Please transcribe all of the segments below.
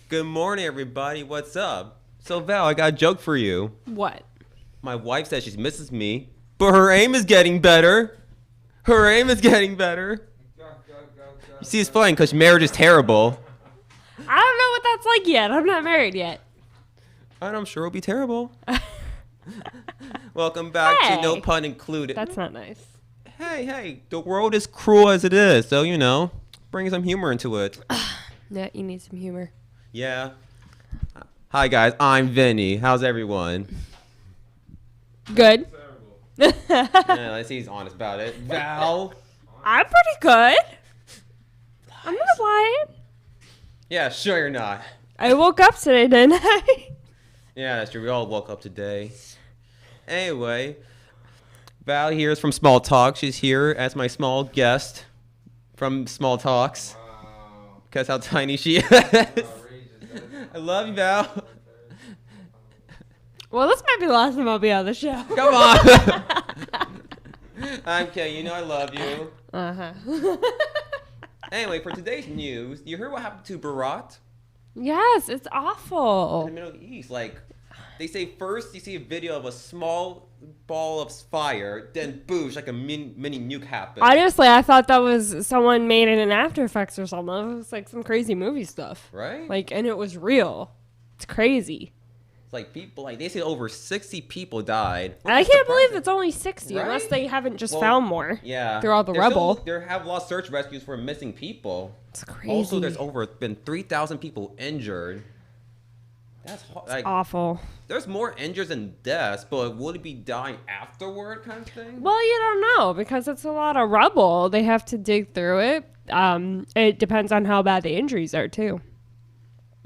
Good morning, everybody. What's up? So, Val, I got a joke for you. What? My wife says she misses me, but her aim is getting better. Her aim is getting better. You see, it's funny because marriage is terrible. I don't know what that's like yet. I'm not married yet. And I'm sure it'll be terrible. Welcome back to No Pun Included. That's not nice. Hey, the world is cruel as it is, so, bring some humor into it. Yeah, you need some humor. Yeah. Hi, guys. I'm Vinny. How's everyone? Good. Yeah, let's see he's honest about it. Val? I'm pretty good. I'm not lying. Yeah, sure you're not. I woke up today, didn't I? Yeah, that's true. We all woke up today. Anyway, Val here is from Small Talk. She's here as my small guest from Small Talks. Wow. Because how tiny she is. I love you, Val. Well, this might be the last time I'll be on the show. Come on. I'm kidding. I love you. Uh-huh. Anyway, for today's news, you heard what happened to Bharat Yes, it's in awful. the Middle East? They say first you see a video of a small ball of fire, then boosh, like a mini nuke happened. Honestly, I thought that was someone made it in After Effects or something. It was like some crazy movie stuff. Right? And it was real. It's crazy. It's like people, they say over 60 people died. And I can't believe it's only 60 Right? unless they haven't just Well, found more. Yeah. Through all the rubble. There have a lot of search rescues for missing people. It's crazy. Also, there's been 3,000 people injured. That's awful. There's more injuries than deaths, but would it be dying afterward kind of thing? Well, you don't know because it's a lot of rubble. They have to dig through it. It depends on how bad the injuries are, too.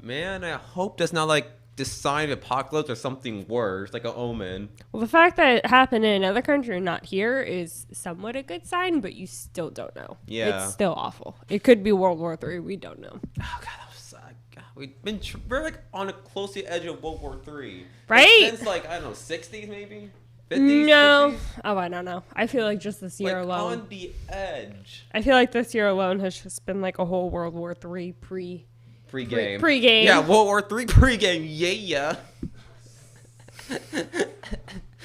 Man, I hope that's not like the sign of apocalypse or something worse, like an omen. Well, the fact that it happened in another country and not here is somewhat a good sign, but you still don't know. Yeah. It's still awful. It could be World War III. We don't know. Oh, God, that was sad. God, we're on the close to the edge of World War III. Right? Since, 60s maybe? 50s? No. 60s? Oh, I don't know. I feel like just this year alone. On the edge. I feel like this year alone has just been like a whole World War III Pre-game. Pre-game. Yeah, World War III pre-game. Yeah.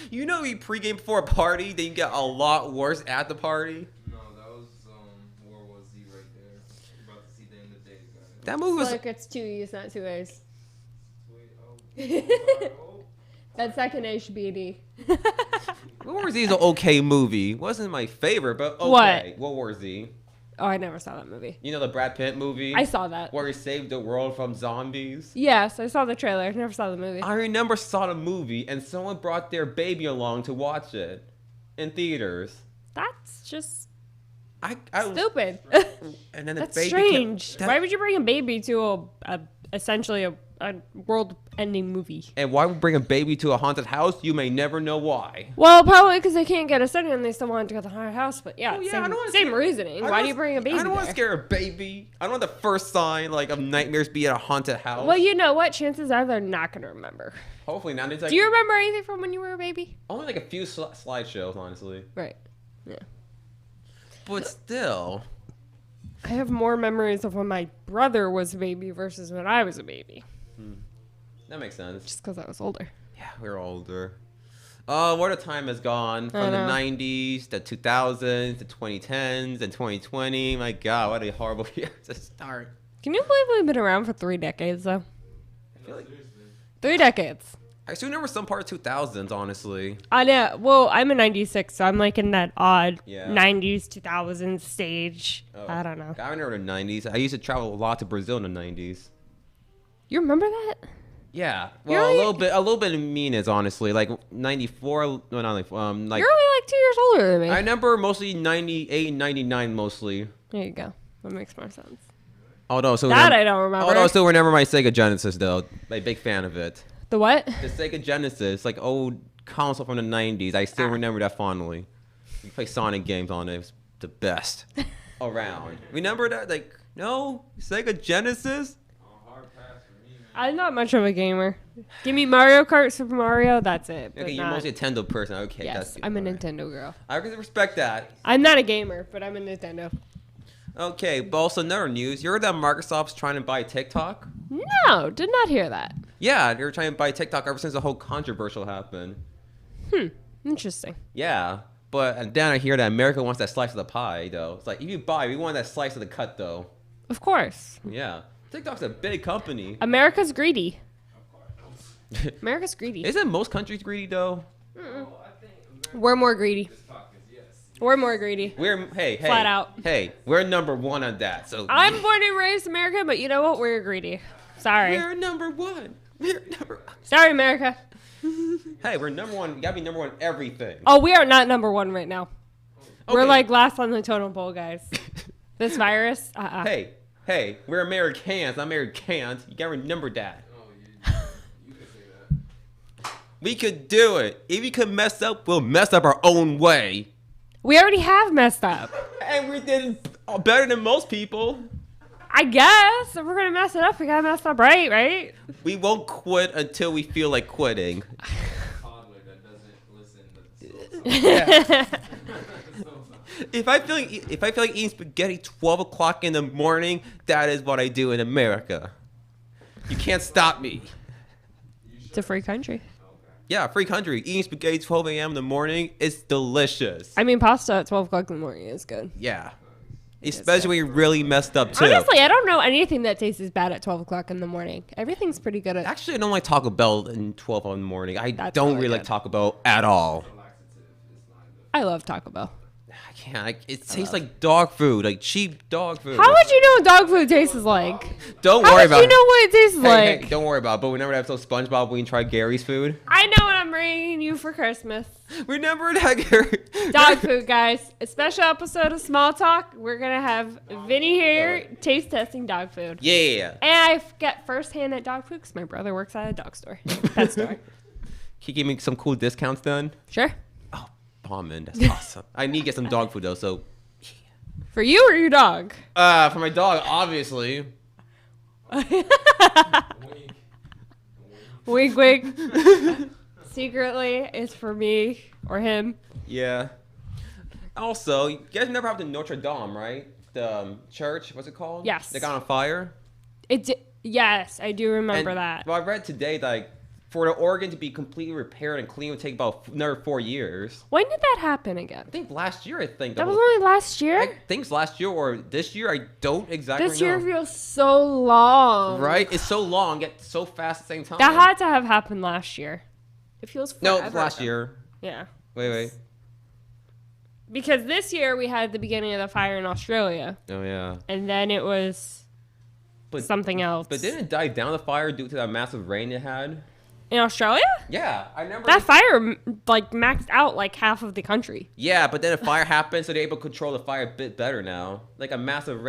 You pre-game before a party, then you get a lot worse at the party. No, that was World War Z right there. We're about to see the end of the day, guys. That movie was... it's 2 E's, not 2 A's. Wait, That second A should be a D. World War Z is an okay movie. Wasn't my favorite, but okay. What? World War Z. Oh, I never saw that movie. You know the Brad Pitt movie? I saw that. Where he saved the world from zombies? Yes, I saw the trailer. I never saw the movie. I remember saw the movie and someone brought their baby along to watch it in theaters. That's just I stupid. And then the That's baby strange. That- Why would you bring a baby to essentially a world-ending movie? And why would bring a baby to a haunted house? You may never know why. Well, probably because they can't get a study and they still want to go to the haunted house. But yeah, Oh, yeah, I don't wanna same scare- reasoning. I Why don't do you bring a baby I don't want there? to scare a baby. I don't want the first sign of nightmares be at a haunted house. Well, you know what? Chances are they're not going to remember. Hopefully not. It's Do you remember anything from when you were a baby? only a few slideshows, honestly. Right. Yeah. But still. I have more memories of when my brother was a baby versus when I was a baby. That makes sense. Just because I was older. Yeah, we're older. Oh, what a time has gone from the know. 90s, the 2000s, the 2010s, and 2020. My God, what a horrible year to start. Can you believe we've been around for 3 decades, though? I feel like 3 decades. I still remember some part of 2000s, honestly. I know. Well, I'm a 96, so I'm like in that odd Yeah. 90s, 2000s stage. Oh. I don't know. I remember the 90s. I used to travel a lot to Brazil in the 90s. You remember that? Yeah, You're well, like- a little bit of meanness, honestly. 94, no, not like, You're only like 2 years older than me. I remember mostly 98 and 99 mostly. There you go. That makes more sense. Although, so That I don't remember. Although I still remember my Sega Genesis, though. I'm a big fan of it. The what? The Sega Genesis, old console from the 90s. I still remember that fondly. You play Sonic games on it. It was the best around. Remember that? No? Sega Genesis? hard pass for me, man. I'm not much of a gamer. Give me Mario Kart, Super Mario, that's it. But Okay, you're not- mostly a Nintendo person. Okay, Yes, that's good. I'm a Alright. Nintendo girl. I can respect that. I'm not a gamer, but I'm a Nintendo. Okay, but also another news. You heard that Microsoft's trying to buy TikTok? No, did not hear that. Yeah, they were trying to buy TikTok ever since the whole controversial happened. Interesting. Yeah, but then I hear that America wants that slice of the pie, though. It's like, if you buy, we want that slice of the cut, though. Of course. Yeah. TikTok's a big company. America's greedy. America's greedy. Isn't most countries greedy, though? We're more greedy. We're more greedy. Hey. Flat out. Hey, we're number one on that. So I'm born and raised American, but you know what? We're greedy. Sorry. we're number one. We're number. Sorry, America. Hey, we're number one. You gotta be number one in everything. Oh, we are not number one right now. We're Okay. like last on the totem pole, guys. This virus. Hey, we're Americans, not Americans. You gotta remember that. Oh, you could say that. We could do it. If we could mess up, we'll mess up our own way. We already have messed up. And we did better than most people. I guess. If we're going to mess it up, we got to mess up right? We won't quit until we feel like quitting. Toddler that doesn't listen, but If I feel like eating spaghetti 12 o'clock in the morning, that is what I do in America. You can't stop me. It's a free country. Yeah, free country. Eating spaghetti 12 a.m. in the morning is delicious. I mean, pasta at 12 o'clock in the morning is good. Yeah. Especially when you're really messed up, too. Honestly, I don't know anything that tastes as bad at 12 o'clock in the morning. Everything's pretty good at... Actually, I don't like Taco Bell in 12 in the morning. I That's don't really really like good. Taco Bell at all. I love Taco Bell. I can't. It tastes like dog food, like cheap dog food. How would you know what dog food tastes like? Don't How worry would about you it. know what it tastes like? Hey, don't worry about it. But remember that episode of SpongeBob when you tried Gary's food? I know what I'm bringing you for Christmas. Remember that, Gary? Dog food, guys. A special episode of Small Talk. We're going to have Vinny here taste testing dog food. Yeah. And I get firsthand at dog food because my brother works at a dog store. Pet store. Can you give me some cool discounts then? Sure. Oh, man, that's awesome. I need to get some dog food though, so. For you or your dog? For my dog, obviously. Wink, wink. Secretly, it's for me or him. Yeah. Also, you guys never have the Notre Dame, right? The church, what's it called? Yes. They got on fire. Yes, I do remember And, that. Well, I read today that like, for the organ to be completely repaired and clean would take about another 4 years. When did that happen again? I think last year, I think. That was only last year? I think it's last year or this year. I don't exactly This know. year feels so long. Right? It's so long, yet so fast at the same time. That had to have happened last year. It feels forever. No, it's last ago. year. Yeah. Wait. Because this year we had the beginning of the fire in Australia. Oh, yeah. And then it was something else. But didn't it die down the fire due to that massive rain it had? In Australia? Yeah, I remember. That fire like maxed out like half of the country. Yeah, but then a fire happened, so they're able to control the fire a bit better now. Like a massive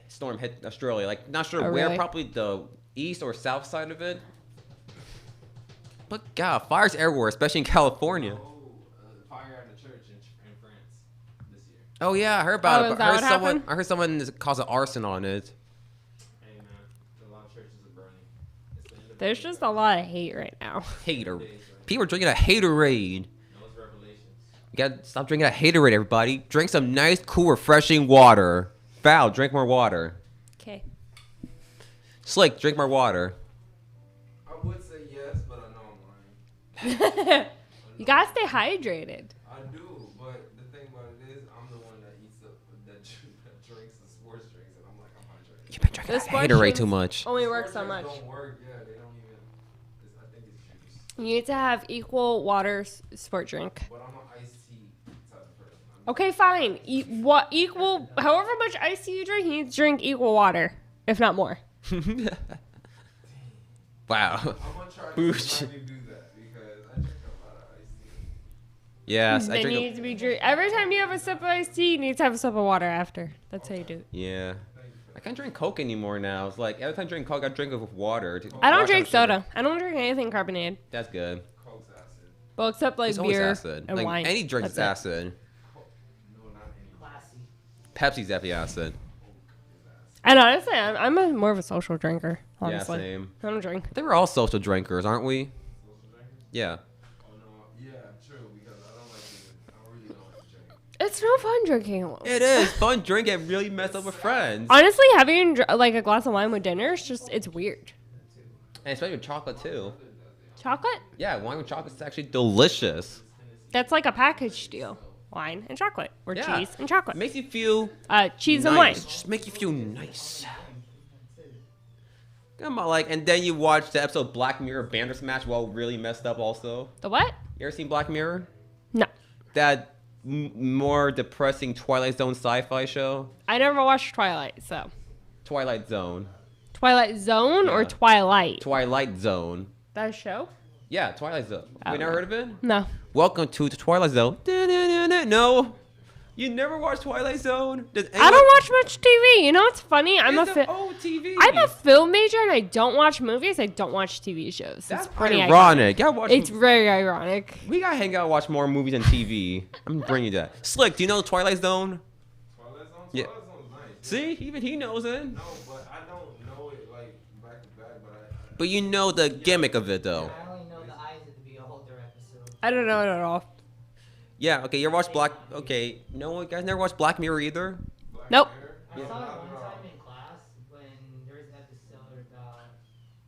storm hit Australia. Like, not sure Oh, where, really? probably the east or south side of it. But God, fires everywhere, especially in California. fire at the church in France this year. Oh yeah, I heard about Oh, it. is But that what happened? I heard someone caused an arson on it. Hey man, a lot of churches are burning. It's the end of There's just a lot of hate right now. Hater. People are drinking a Haterade. no, it's Revelations. You gotta stop drinking a Haterade, everybody. Drink some nice, cool, refreshing water. Val, drink more water. Okay. Slick, drink more water. I would say yes, but I know I'm lying. You gotta stay hydrated. I do, but the thing about it is, I'm the one that eats that drinks the sports drinks, and I'm like, I'm hydrated. You've been drinking This that Haterade portion's too much. Only works Sports so much. drinks don't work. Yeah, they don't even. I think it's juice. You need to have equal water sport drink. But I'm an iced tea type of person. Okay, fine. Equal, however much ice tea you drink, you need to drink equal water, if not more. Wow. I'm gonna try to Boosh. let you do that because I drink a lot of iced tea. Yes, I Then you drink. need to be drink. Every time you have a sip of iced tea, you need to have a sip of water after. That's how you do it. Yeah. I can't drink Coke anymore now. It's like every time I drink Coke, I drink it with water. I don't wash out drink sugar. soda. I don't drink anything carbonated. That's good. Coke's acid. Well, except like It's always beer acid. and Like wine. any drink is That's it. acid. No, not any. Pepsi's definitely acid. And honestly, I'm more of a social drinker. Honestly, Yeah, same. I don't drink. I think we're all social drinkers, aren't we? Social drinkers? Yeah. Oh no, yeah, true. Because I don't really know how to drink. It's no fun drinking alone. It is fun drinking and really mess up with friends. Honestly, having like a glass of wine with dinner is just, it's weird. And especially with chocolate too. Chocolate? Yeah, wine with chocolate is actually delicious. That's like a package deal. Wine and chocolate. Or Yeah. cheese and chocolate. It makes you feel Cheese nice. and wine. Just make you feel nice. Come on, like, and then you watch the episode Black Mirror Bandersnatch while really messed up also. The what? You ever seen Black Mirror? No. That more depressing Twilight Zone sci-fi show? I never watched Twilight, so. Twilight Zone. Twilight Zone or Yeah. Twilight? Twilight Zone. That show? Yeah, Twilight Zone. Oh, You never no. heard of it? No. Welcome to the Twilight Zone. No. You never watched Twilight Zone? I don't watch much TV. You know what's funny? I'm a old TV. I'm a film major and I don't watch movies. I don't watch TV shows. That's It's pretty ironic. Gotta watch. It's very ironic. We gotta hang out and watch more movies and TV. I'm bringing you that. Slick, do you know Twilight Zone? Twilight Zone? Yeah. Twilight Zone's nice. See, even he knows it. No, but I don't know it like back to back, but I But you know the gimmick of it, though. I only know the eyes of the Beholder episode. I don't know it at all. Yeah. Okay. You ever watched Black? Okay. No, you guys never watched Black Mirror either. Black Nope. Mirror? I Yeah. saw it one time in class when there was an episode about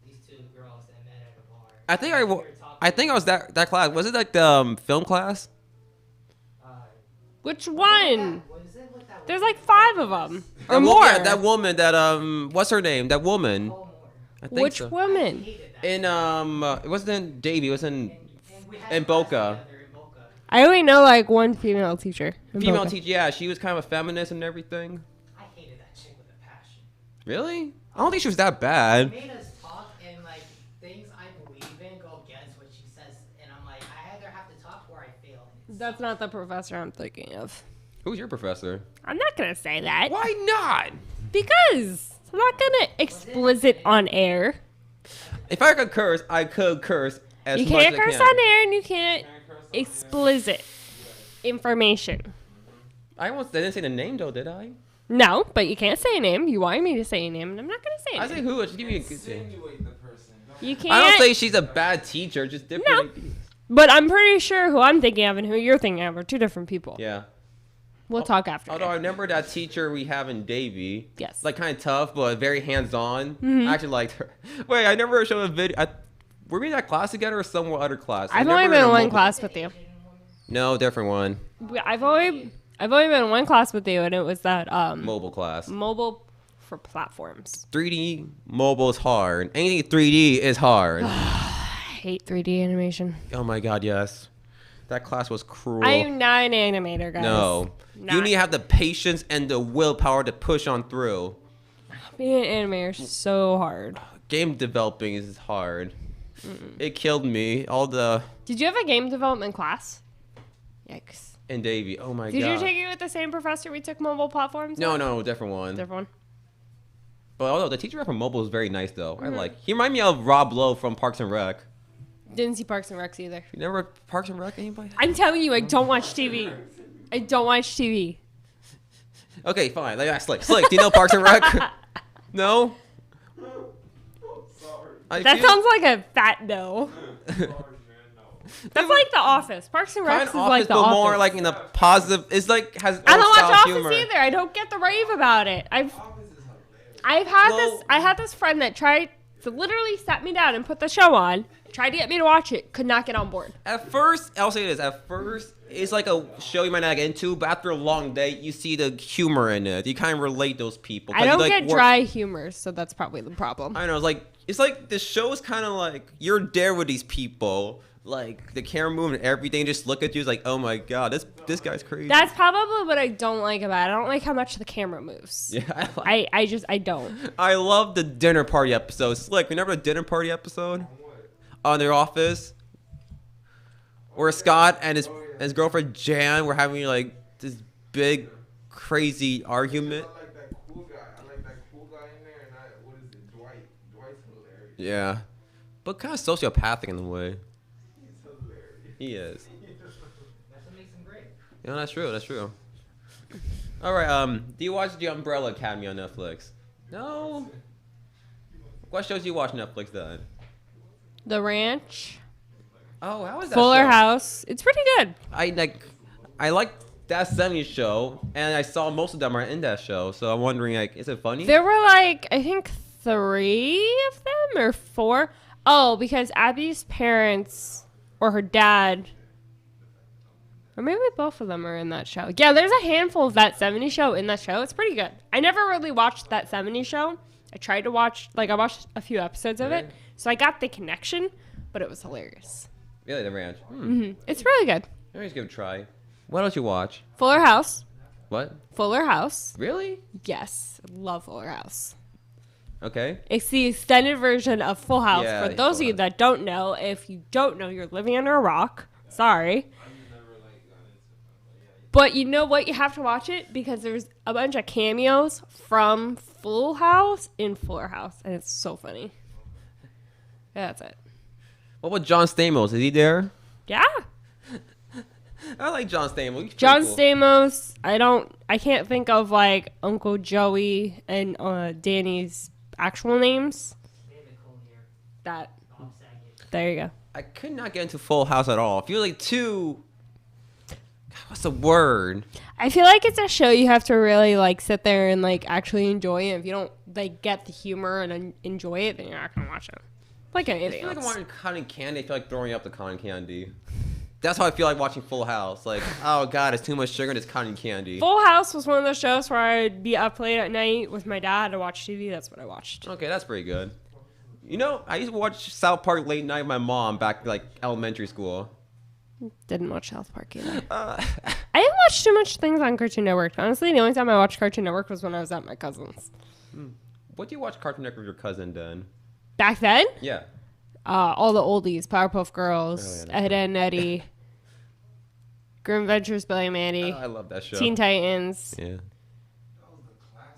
these two girls that met at a bar. I think They were I talking, think I was that class. Was it like the film class? Which one? was it with that There's woman? like 5 of them or That wo- more. yeah, that woman. That what's her name? That woman. Paul Moore. I think Which so. woman? Hated that. In it wasn't in Davy. It was in And we had in class Boca. together in Boca. I only know like one female teacher. in female Boca. teacher. Yeah, she was kind of a feminist and everything. I hated that chick with a passion. Really? I don't think she was that She bad. made us talk and like things I believe in go against what she says, and I'm like, I either have to talk or I fail. And it That's sucks. not the professor I'm thinking of. Who's your professor? I'm not gonna say that Why not? because I'm not gonna explicit on air. If I could curse, I could curse as You much can't as I curse can. on air and you can't Can't curse on air. explicit information. I didn't say the name though, did I? No, but you can't say a name. You wanted me to say a name, and I'm not gonna say a I name. say who? Just give me a good name. Insinuate the person. You I don't can't. say she's a bad teacher, just different No. ideas. But I'm pretty sure who I'm thinking of and who you're thinking of are 2 different people. Yeah. We'll talk after. Although I remember that teacher we have in Davy. Yes. Like kind of tough, but very hands-on. Mhm. I actually liked her. Wait, I never showed a video. Were we in that class together or some other class? I I've never only been a in one mobile- class with you. No, different one. I've only been in one class with you, and it was that Mobile class. mobile for platforms. 3D mobile is hard. Anything 3D is hard. I hate 3D animation. Oh my god, yes. That class was cruel. I'm not an animator, guys. No. You Not. need to have the patience and the willpower to push on through. Being an animator is so hard. Game developing is hard. It killed me. All the Did you have a game development class? Yikes. in Davy. Oh my Did god. you take it with the same professor we took mobile platforms? No, with? no, different one. Different one. But although the teacher from mobile is very nice though. Mm-hmm. I like. He reminded me of Rob Lowe from Parks and Rec. Didn't see Parks and Recs either. You never Parks and Rec anybody? I'm telling you, I don't watch TV. I don't watch TV. Okay, fine. Like Slick. Slick, do you know Parks and Rec? No? Sorry. I That feel- sounds like a fat no. Sorry, man. No. That's like The Office. Parks and Recs Kind is of like office, The but Office. more like in a positive. It's like has. I don't old watch style Office humor. either. I don't get the rave about it. Office is hilarious. I've had Well- I had this friend that tried to literally sat me down and put the show on, tried to get me to watch it, could not get on board. At first, I'll say this. At first, it's like a show you might not get into, but after a long day, you see the humor in it. You kind of relate those people. 'Cause I you, don't like, get work- dry humor, so that's probably the problem. I don't know. It's like the show is kind of like you're there with these people. Like the camera moving and everything, just look at you. It's like, oh my god, this guy's crazy. That's probably what I don't like about it. I don't like how much the camera moves. Yeah, I don't. I love the dinner party episode. Slick, remember the dinner party episode What? on their office, where Scott and his girlfriend Jan were having like this big, crazy argument. I like that cool guy. I like that cool guy in there, and what is it? Dwight. Dwight's hilarious. Yeah, but kind of sociopathic in a way. He's hilarious. He is. That's what makes him great. Yeah, that's true. That's true. All right. Do you watch The Umbrella Academy on Netflix? No. What shows do you watch Netflix then? The Ranch, Oh, how is that? Fuller show? House. It's pretty good. I like that 70s show, and I saw most of them are in that show. So I'm wondering, like, is it funny? There were like, I think 3 of them or 4. Oh, because Abby's parents or her dad, or maybe both of them are in that show. Yeah, there's a handful of that 70s show in that show. It's pretty good. I never really watched that 70s show. I tried to watch, like, I watched a few episodes of it. So I got the connection, but it was hilarious. Really, the ranch. It's really good. Let me just give it a try. What else you watch? Fuller House. What? Fuller House. Really? Yes. Love Fuller House. Okay. It's the extended version of Full House. Yeah, For those of you that don't know, if you don't know, you're living under a rock. Sorry. But you know what? You have to watch it because there's a bunch of cameos from Full House in Fuller House. And it's so funny. Yeah, that's it. What about John Stamos? Is he there? Yeah. I like John Stamos. He's John pretty cool. Stamos. I can't think of like Uncle Joey and Danny's actual names. That. There you go. I could not get into Full House at all. I feel like too. What's the word? I feel like it's a show you have to really like sit there and like actually enjoy it. If you don't like get the humor and enjoy it, then you're not gonna watch it. Like I anything feel like I'm else. watching cotton candy. I feel like throwing up the cotton candy. That's how I feel like watching Full House. Like, oh god, it's too much sugar and it's cotton candy. Full House was one of those shows where I'd be up late at night with my dad to watch TV. That's what I watched. Okay, that's pretty good. You know, I used to watch South Park late night with my mom back like elementary school. Didn't watch South Park either. Uh, I didn't watch too much things on Cartoon Network. Honestly, the only time I watched Cartoon Network was when I was at my cousin's. what do you watch Cartoon Network with your cousin then? Back then, Yeah. all the oldies, Powerpuff Girls, Oh, yeah, Ed, Edd n Eddy, Grim Adventures, Billy and Mandy, I love that show. Teen Titans. Yeah.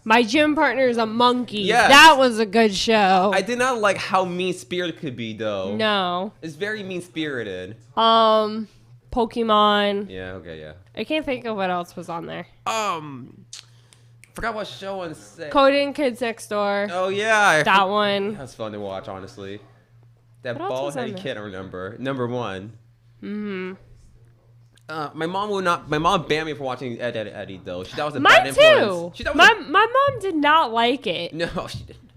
My gym partner is a monkey. Yes. That was a good show. I did not like how mean spirited could be though. No. It's very mean spirited. Pokemon. Yeah. Okay. Yeah. I can't think of what else was on there. Forgot what show on set. Cody and Kids Next Door. Oh yeah. That one. That's fun to watch, honestly. That What else was on bald-headed there? kid, I remember. Number 1. Mm-hmm. My mom banned me for watching Ed, Edd n Eddy, though. She thought it was a bad Mine influence. too. She thought it was My mom did not like it. No, she didn't.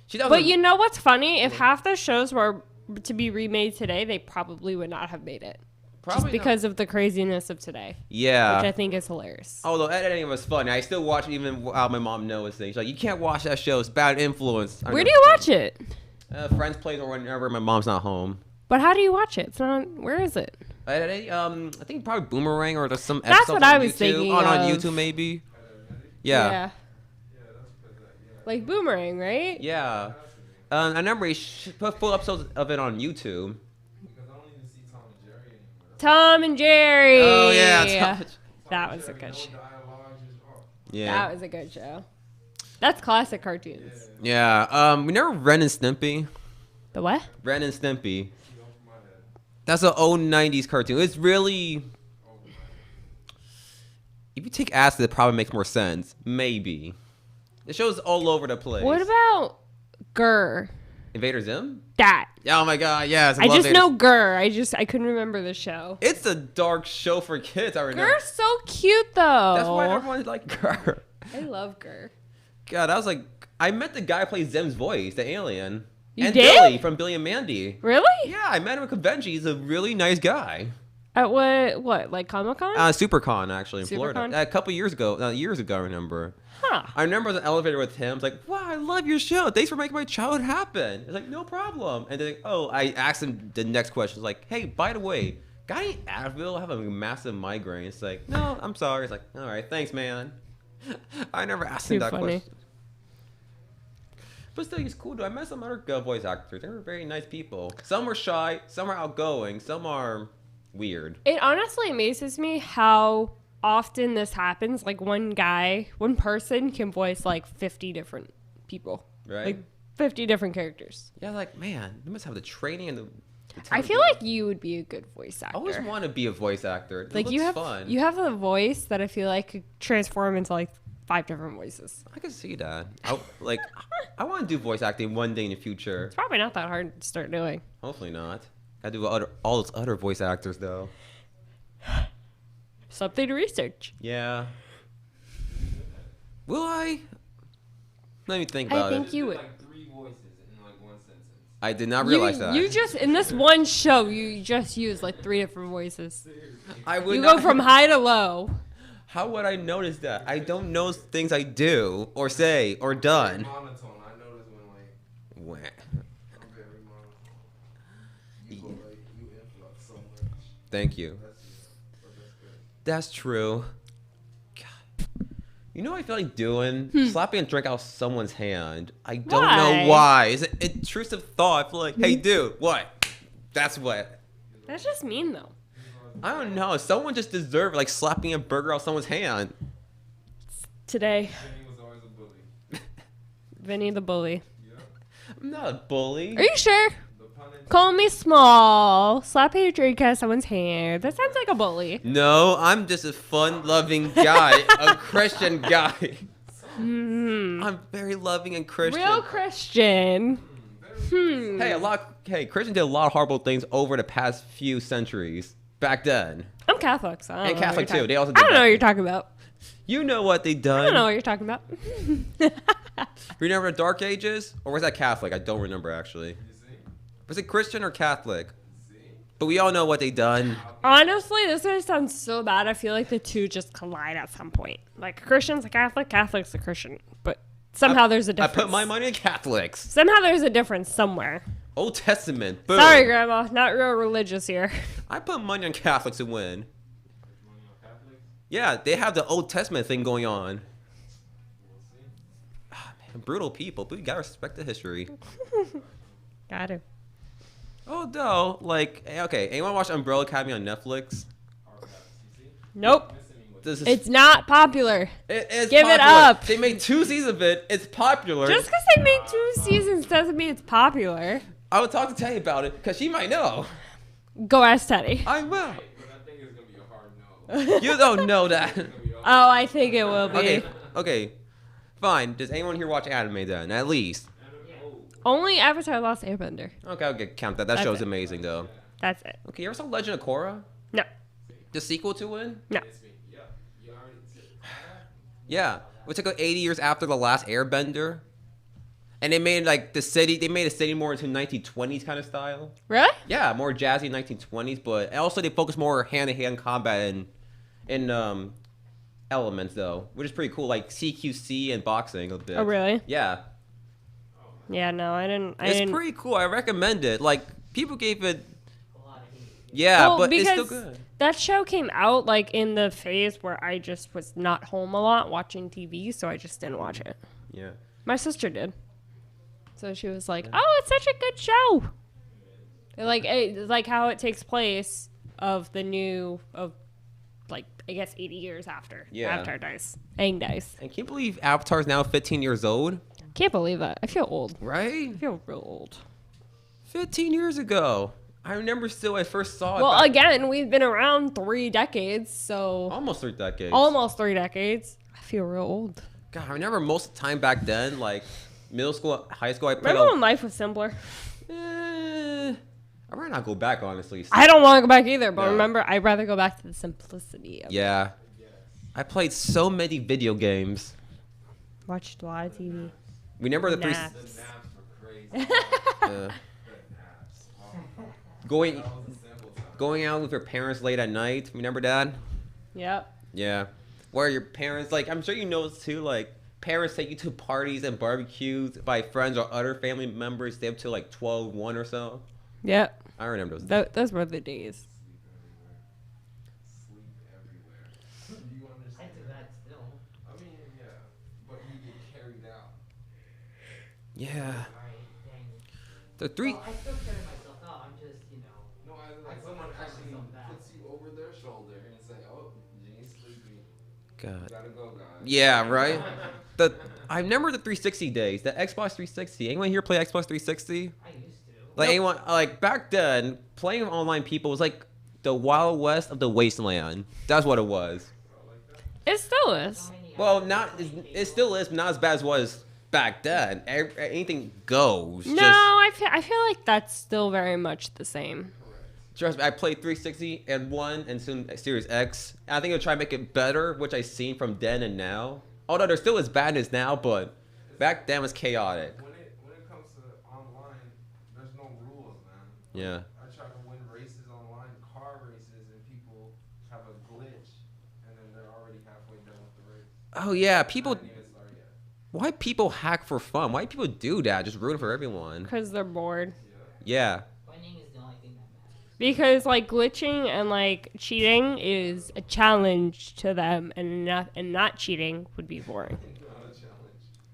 She thought it But was you know what's funny? If half the shows were to be remade today, they probably would not have made it. probably Just because of the craziness of today. Yeah. Which I think is hilarious. Although Ed, Edd n Eddy was funny. I still watch it even while my mom knows things. She's like, you can't watch that show. It's bad influence. Where do you watch it? Friends plays or whenever my mom's not home. But how do you watch it? It's not. Where is it? Ed, Edd n Eddy, I think probably Boomerang or there's some That's episodes what I on was YouTube. thinking On of. YouTube maybe. Yeah. Like Boomerang, right? Yeah. I remember he put full episodes of it on YouTube. Because I don't even see Tom and Jerry anymore. Tom and Jerry. Oh yeah. That was a good No show. dialogue, just, oh. Yeah. That was a good show. That's classic cartoons. Yeah. We never Ren and Stimpy. The what? Ren and Stimpy. You know, from my head. That's an old 90s cartoon. It's really. If you take acid, it probably makes more sense. Maybe. The show's all over the place. What about Gurr? Invader Zim? That. Oh my god, yes. I love just Invader know Zim. Gurr. I couldn't remember the show. It's a dark show for kids, I remember. Gurr's so cute though. That's why everyone liked Gurr. I love Gurr. God, I was like, I met the guy who plays Zim's voice, the alien. You and did? Billy from Billy and Mandy. Really? Yeah, I met him at convention. He's a really nice guy. At what? Like Comic-Con? SuperCon, actually, in Florida. SuperCon? A couple years ago, I remember. Huh. I remember I was in the elevator with him. I was like, wow, I love your show. Thanks for making my childhood happen. It's like, no problem. And then, I asked him the next question. It's like, hey, by the way, got any Advil? I have a massive migraine. It's like, no, I'm sorry. It's like, all right, thanks, man. I never asked him Too that funny. question. But still, he's cool, though. I met some other voice actors. They were very nice people. Some were shy, some are outgoing, some are weird. It honestly amazes me how often this happens. Like one person can voice like 50 different people. Right. Like 50 different characters. Yeah, like, man, you must have the training and the I feel like you would be a good voice actor. I always want to be a voice actor. It like looks you have fun. you have a voice that I feel like could transform into like 5 different voices. I can see that. I want to do voice acting one day in the future. It's probably not that hard to start doing. Hopefully not. I do all those other voice actors though. Something to research. Yeah. Will I? Let me think about I think it. you would. Like 3 voices in like 1 sentence. I did not realize that. You just in this one show, you just use like 3 different voices. I would You not, go from high to low. How would I notice that? I don't know things I do or say or done. Monotone. I noticed when like Wah. I'm very monotone. You go like you influx so much. Thank you. But that's good. That's true. God. You know what I feel like doing? Slapping a drink out of someone's hand. I don't Why? know why. It's an intrusive thought. I feel like, hey, dude, what? That's what. That's just mean though. I don't know. Someone just deserved like slapping a burger out of someone's hand. Today, Jenny was always a bully. Vinny the bully. Yeah. I'm not a bully. Are you sure? The pun intended. Call me small. Slapping a drink out of someone's hand. That sounds like a bully. No, I'm just a fun-loving guy, a Christian guy. Hmm. I'm very loving and Christian. Real Christian. Hmm. Hey, Christians did a lot of horrible things over the past few centuries. Back then. I'm Catholic, so I don't And know what Catholic, you're talking- too. They also I did don't know that. what you're talking about. You know what they done. I don't know what you're talking about. Remember the Dark Ages? Or was that Catholic? I don't remember, actually. You see? Was it Christian or Catholic? See? But we all know what they done. Honestly, this gonna sound so bad. I feel like the two just collide at some point. Like Christian's a Catholic, Catholic's a Christian. But somehow there's a I difference. put my money in Catholics. Somehow there's a difference somewhere. Old Testament. Boom. Sorry, Grandma. Not real religious here. I put money on Catholics to win. Money on Catholics? Yeah, they have the Old Testament thing going on. We'll see. Ah, man, brutal people, but you gotta respect the history. Got it. Although, like, okay, anyone watch Umbrella Academy on Netflix? You see? Nope. Missing me with This is It's not popular. it's Give it popular. up. They made 2 seasons of it. It's popular. Just because they made 2 seasons doesn't mean it's popular. I would talk to Teddy about it because she might know. Go ask Teddy. I will. But I think it's gonna be a hard no. You don't know that. It's gonna be a Oh, I think it will be. Okay, okay, fine. Does anyone here watch anime then? At least. Oh, Only Avatar Lost Airbender. Okay, I'll count that. That That's show's it. amazing though. That's it. Okay, you ever saw Legend of Korra? No. The sequel to it? No. it's me. Yeah. You already said. Yeah, which took like 80 years after the last Airbender, and they made like the city. They made a city more into 1920s kind of style. Really? Yeah, more jazzy 1920s, but also they focus more hand-to-hand combat and elements though, which is pretty cool, like CQC and boxing a bit. Oh, really? Yeah, Yeah, no, I didn't. it's pretty cool. I recommend it. Like people gave it, A lot of hate. yeah, Well, but it's still because good. that show came out like in the phase where I just was not home a lot watching TV, so I just didn't watch it. Yeah, My sister did. So she was like, "Oh, it's such a good show." Like how it takes place of the new of like I guess 80 years after Yeah. Avatar dies. Aang dies. and can you believe Avatar's now 15 years old? Can't believe that. I feel old. Right? I feel real old. 15 years ago. I remember still when I first saw it. Well, back- again, we've been around 3 decades, so almost 3 decades. almost 3 decades. I feel real old. God, I remember most of the time back then, like middle school, high school, I played. Remember when life was simpler? I might not go back, honestly. I don't want to go back either, but No. remember, I'd rather go back to the simplicity of Yeah. I played so many video games. watched a lot of TV. Remember the three. Naps. The naps were crazy. Uh, The naps. Oh, going that was a simple time. going out with your parents late at night. Remember that? Yep. Yeah. Where your parents, like, I'm sure you know this too, like, parents take you to parties and barbecues by friends or other family members. Stay up till like 12, 1 or so. Yep. I remember those. Those were the days. Sleep everywhere. Do you I understand? do that still. I mean, yeah, but you get carried out. Yeah. Alright, dang. The three. Well, I still carry myself out. I'm just, you know. No, I like I someone put actually myself back. puts you over their shoulder and say, "Oh, Gene's sleepy. God. Gotta go, guys." Yeah, right? I remember the 360 days, the Xbox 360. Anyone here play Xbox 360? I used to. Like anyone, like back then, playing with online people was like the Wild West of the wasteland. That's what it was. It still is. So many Well, hours not playing it Halo. still is, but not as bad as it was back then. Anything goes. No, I feel like that's still very much the same. Trust me, I played 360 and 1 and soon Series X. And I think they'll try to make it better, which I've seen from then and now. Although they're still as bad as now, but back then was chaotic. When it comes to online, there's no rules, man. Yeah. I try to win races online, car races, and people have a glitch, and then they're already halfway done with the race. Oh yeah, I people. didn't even start yet. Why people hack for fun? Why people do that? Just ruin it for everyone. Because they're bored. Yeah. Winning is the only thing that matters. Because like glitching and like cheating is a challenge to them, and not cheating would be boring. Not a challenge.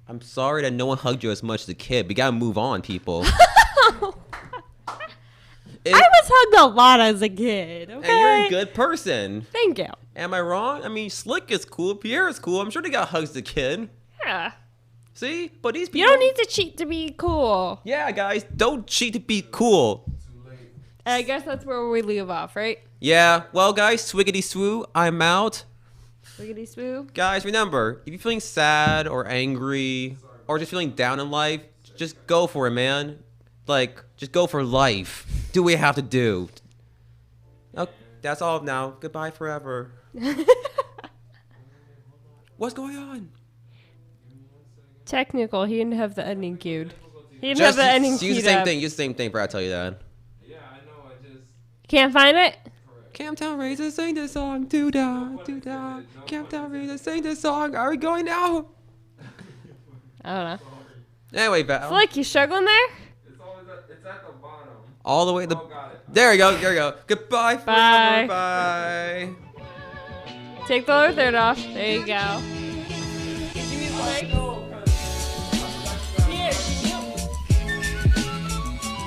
I'm sorry that no one hugged you as much as a kid. We gotta move on, people. I was hugged a lot as a kid. Okay. And you're a good person. Thank you. Am I wrong? I mean, Slick is cool. Pierre is cool. I'm sure they got hugs as a kid. Yeah. See? But these people. You don't need to cheat to be cool. Yeah, guys. Don't cheat to be cool. Too late. I guess that's where we leave off, right? Yeah. Well, guys, swiggity swoo. I'm out. Wiggity swoo. Guys, remember, if you're feeling sad or angry or just feeling down in life, just go for it, man. Like, just go for life. Do what you have to do. Oh, that's all now. Goodbye forever. What's going on? Technical. He didn't have the ending queued. He didn't Just have the ending use queued the same up. thing. Use the same thing, bro. I tell you that. Yeah, I know. I just. Can't find it? Camptown Raisers, sing this song. Do-da, do-da. Camptown Raisers, sing this song. Are we going now? I don't know. Anyway, Val. Slick, you struggling there? It's always it's at the bottom. All the way to Oh, the... got it. There you go. There you go. Goodbye Bye. forever. Bye. Take the lower third off. There you go. Did you use the mic?